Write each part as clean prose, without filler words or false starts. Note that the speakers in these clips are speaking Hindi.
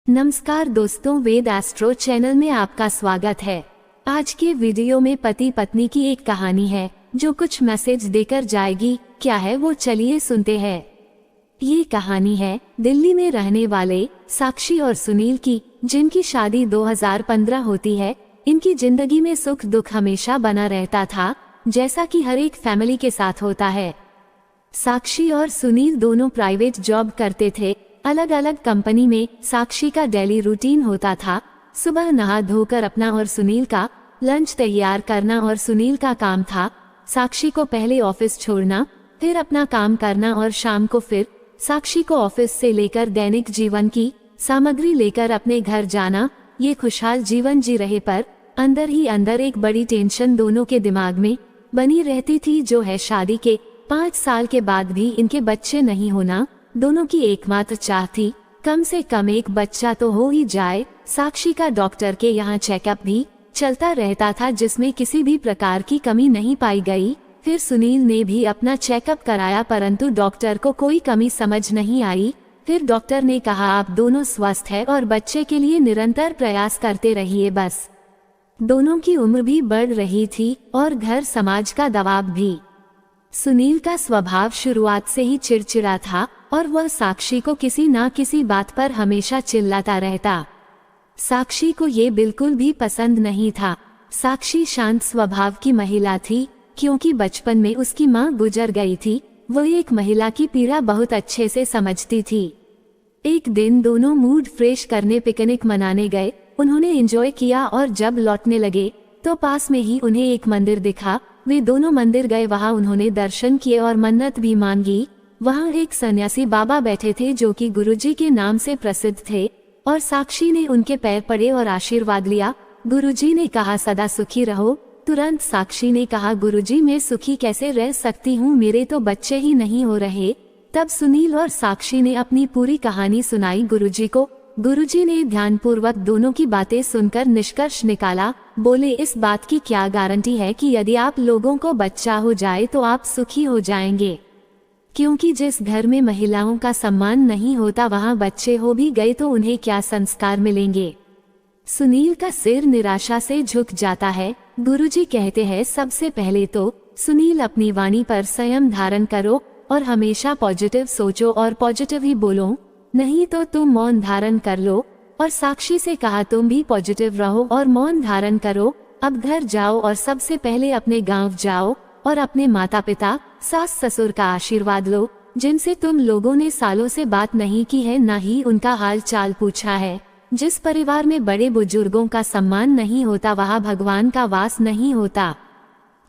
नमस्कार दोस्तों, वेद एस्ट्रो चैनल में आपका स्वागत है। आज के वीडियो में पति पत्नी की एक कहानी है जो कुछ मैसेज देकर जाएगी। क्या है वो, चलिए सुनते हैं। ये कहानी है दिल्ली में रहने वाले साक्षी और सुनील की, जिनकी शादी 2015 होती है। इनकी जिंदगी में सुख दुख हमेशा बना रहता था, जैसा कि हर एक फैमिली के साथ होता है। साक्षी और सुनील दोनों प्राइवेट जॉब करते थे, अलग अलग कंपनी में। साक्षी का डेली रूटीन होता था, सुबह नहा धोकर अपना और सुनील का लंच तैयार करना, और सुनील का काम था साक्षी को पहले ऑफिस छोड़ना, फिर अपना काम करना, और शाम को फिर साक्षी को ऑफिस से लेकर दैनिक जीवन की सामग्री लेकर अपने घर जाना। ये खुशहाल जीवन जी रहे, पर अंदर ही अंदर एक बड़ी टेंशन दोनों के दिमाग में बनी रहती थी, जो है शादी के 5 साल के बाद भी इनके बच्चे नहीं होना। दोनों की एकमात्र चाह थी कम से कम एक बच्चा तो हो ही जाए। साक्षी का डॉक्टर के यहाँ चेकअप भी चलता रहता था, जिसमें किसी भी प्रकार की कमी नहीं पाई गई। फिर सुनील ने भी अपना चेकअप कराया, परंतु डॉक्टर को कोई कमी समझ नहीं आई। फिर डॉक्टर ने कहा, आप दोनों स्वस्थ हैं और बच्चे के लिए निरंतर प्रयास करते रहिए बस। दोनों की उम्र भी बढ़ रही थी और घर समाज का दबाव भी। सुनील का स्वभाव शुरुआत से ही चिड़चिड़ा था और वह साक्षी को किसी ना किसी बात पर हमेशा चिल्लाता रहता। साक्षी को ये बिल्कुल भी पसंद नहीं था। साक्षी शांत स्वभाव की महिला थी, क्योंकि बचपन में उसकी मां गुजर गई थी। वो एक महिला की पीड़ा बहुत अच्छे से समझती थी। एक दिन दोनों मूड फ्रेश करने पिकनिक मनाने गए। उन्होंने एंजॉय किया और जब लौटने लगे तो पास में ही उन्हें एक मंदिर दिखा। वे दोनों मंदिर गए, वहां उन्होंने दर्शन किए और मन्नत भी मांगी। वहां एक सन्यासी बाबा बैठे थे जो कि गुरुजी के नाम से प्रसिद्ध थे, और साक्षी ने उनके पैर पड़े और आशीर्वाद लिया। गुरुजी ने कहा, सदा सुखी रहो। तुरंत साक्षी ने कहा, गुरुजी मैं सुखी कैसे रह सकती हूँ, मेरे तो बच्चे ही नहीं हो रहे। तब सुनील और साक्षी ने अपनी पूरी कहानी सुनाई गुरुजी को। गुरुजी ने ध्यानपूर्वक दोनों की बातें सुनकर निष्कर्ष निकाला। बोले, इस बात की क्या गारंटी है कि यदि आप लोगों को बच्चा हो जाए तो आप सुखी हो जाएंगे, क्योंकि जिस घर में महिलाओं का सम्मान नहीं होता, वहां बच्चे हो भी गए तो उन्हें क्या संस्कार मिलेंगे। सुनील का सिर निराशा से झुक जाता है। गुरुजी कहते हैं, सबसे पहले तो सुनील अपनी वाणी पर संयम धारण करो और हमेशा पॉजिटिव सोचो और पॉजिटिव ही बोलो, नहीं तो तुम मौन धारण कर लो। और साक्षी से कहा, तुम भी पॉजिटिव रहो और मौन धारण करो। अब घर जाओ और सबसे पहले अपने गांव जाओ और अपने माता पिता सास ससुर का आशीर्वाद लो, जिनसे तुम लोगों ने सालों से बात नहीं की है, ना ही उनका हाल चाल पूछा है। जिस परिवार में बड़े बुजुर्गों का सम्मान नहीं होता, वहाँ भगवान का वास नहीं होता।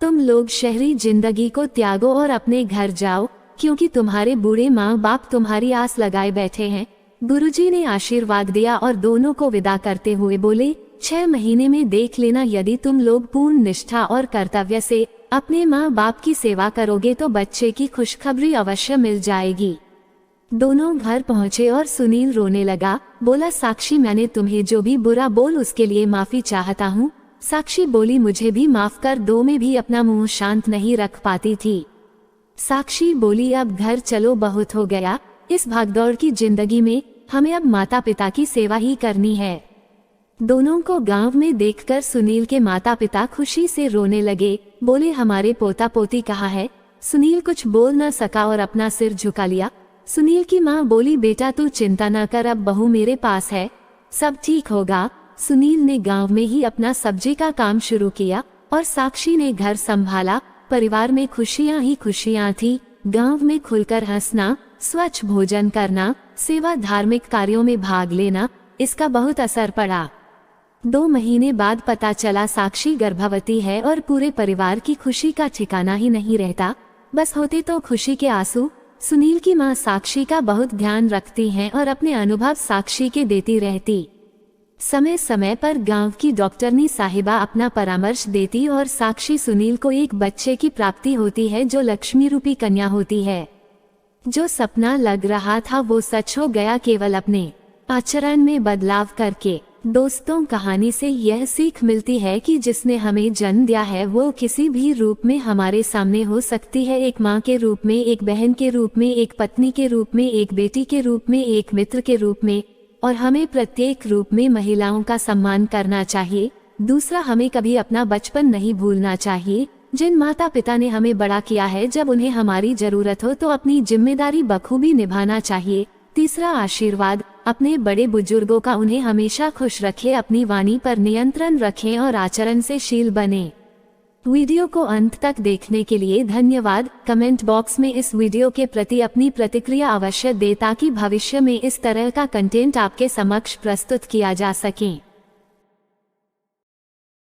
तुम लोग शहरी जिंदगी को त्यागो और अपने घर जाओ, क्योंकि तुम्हारे बूढ़े माँ बाप तुम्हारी आस लगाए बैठे हैं। गुरुजी ने आशीर्वाद दिया और दोनों को विदा करते हुए बोले, 6 महीने में देख लेना, यदि तुम लोग पूर्ण निष्ठा और कर्तव्य से अपने माँ बाप की सेवा करोगे तो बच्चे की खुशखबरी अवश्य मिल जाएगी। दोनों घर पहुँचे और सुनील रोने लगा। बोला, साक्षी मैंने तुम्हें जो भी बुरा बोल उसके लिए माफी चाहता हूँ। साक्षी बोली, मुझे भी माफ कर दो, मैं भी अपना मुंह शांत नहीं रख पाती थी। साक्षी बोली, अब घर चलो, बहुत हो गया। इस भागदौड़ की जिंदगी में हमें अब माता पिता की सेवा ही करनी है। दोनों को गांव में देखकर सुनील के माता पिता खुशी से रोने लगे। बोले, हमारे पोता पोती कहाँ है। सुनील कुछ बोल न सका और अपना सिर झुका लिया। सुनील की माँ बोली, बेटा तू चिंता न कर, अब बहू मेरे पास है, सब ठीक होगा। सुनील ने गांव में ही अपना सब्जी का काम शुरू किया और साक्षी ने घर संभाला। परिवार में खुशियां ही खुशियां थी। गांव में खुलकर हंसना, स्वच्छ भोजन करना, सेवा, धार्मिक कार्यों में भाग लेना, इसका बहुत असर पड़ा। 2 महीने बाद पता चला साक्षी गर्भवती है और पूरे परिवार की खुशी का ठिकाना ही नहीं रहता। बस होते तो खुशी के आंसू। सुनील की मां साक्षी का बहुत ध्यान रखती हैं और अपने अनुभव साक्षी के देती रहती। समय समय पर गांव की डॉक्टरनी साहिबा अपना परामर्श देती और साक्षी सुनील को एक बच्चे की प्राप्ति होती है, जो लक्ष्मी रूपी कन्या होती है। जो सपना लग रहा था वो सच हो गया, केवल अपने आचरण में बदलाव करके। दोस्तों, कहानी से यह सीख मिलती है कि जिसने हमें जन्म दिया है वो किसी भी रूप में हमारे सामने हो सकती है। एक माँ के रूप में, एक बहन के रूप में, एक पत्नी के रूप में, एक बेटी के रूप में, एक मित्र के रूप में, और हमें प्रत्येक रूप में महिलाओं का सम्मान करना चाहिए। दूसरा, हमें कभी अपना बचपन नहीं भूलना चाहिए। जिन माता पिता ने हमें बड़ा किया है, जब उन्हें हमारी जरूरत हो तो अपनी जिम्मेदारी बखूबी निभाना चाहिए। तीसरा, आशीर्वाद। अपने बड़े बुजुर्गों का उन्हें हमेशा खुश रखें, अपनी वाणी पर नियंत्रण रखें और आचरण से शील बने। वीडियो को अंत तक देखने के लिए धन्यवाद। कमेंट बॉक्स में इस वीडियो के प्रति अपनी प्रतिक्रिया अवश्य दें ताकि भविष्य में इस तरह का कंटेंट आपके समक्ष प्रस्तुत किया जा सके।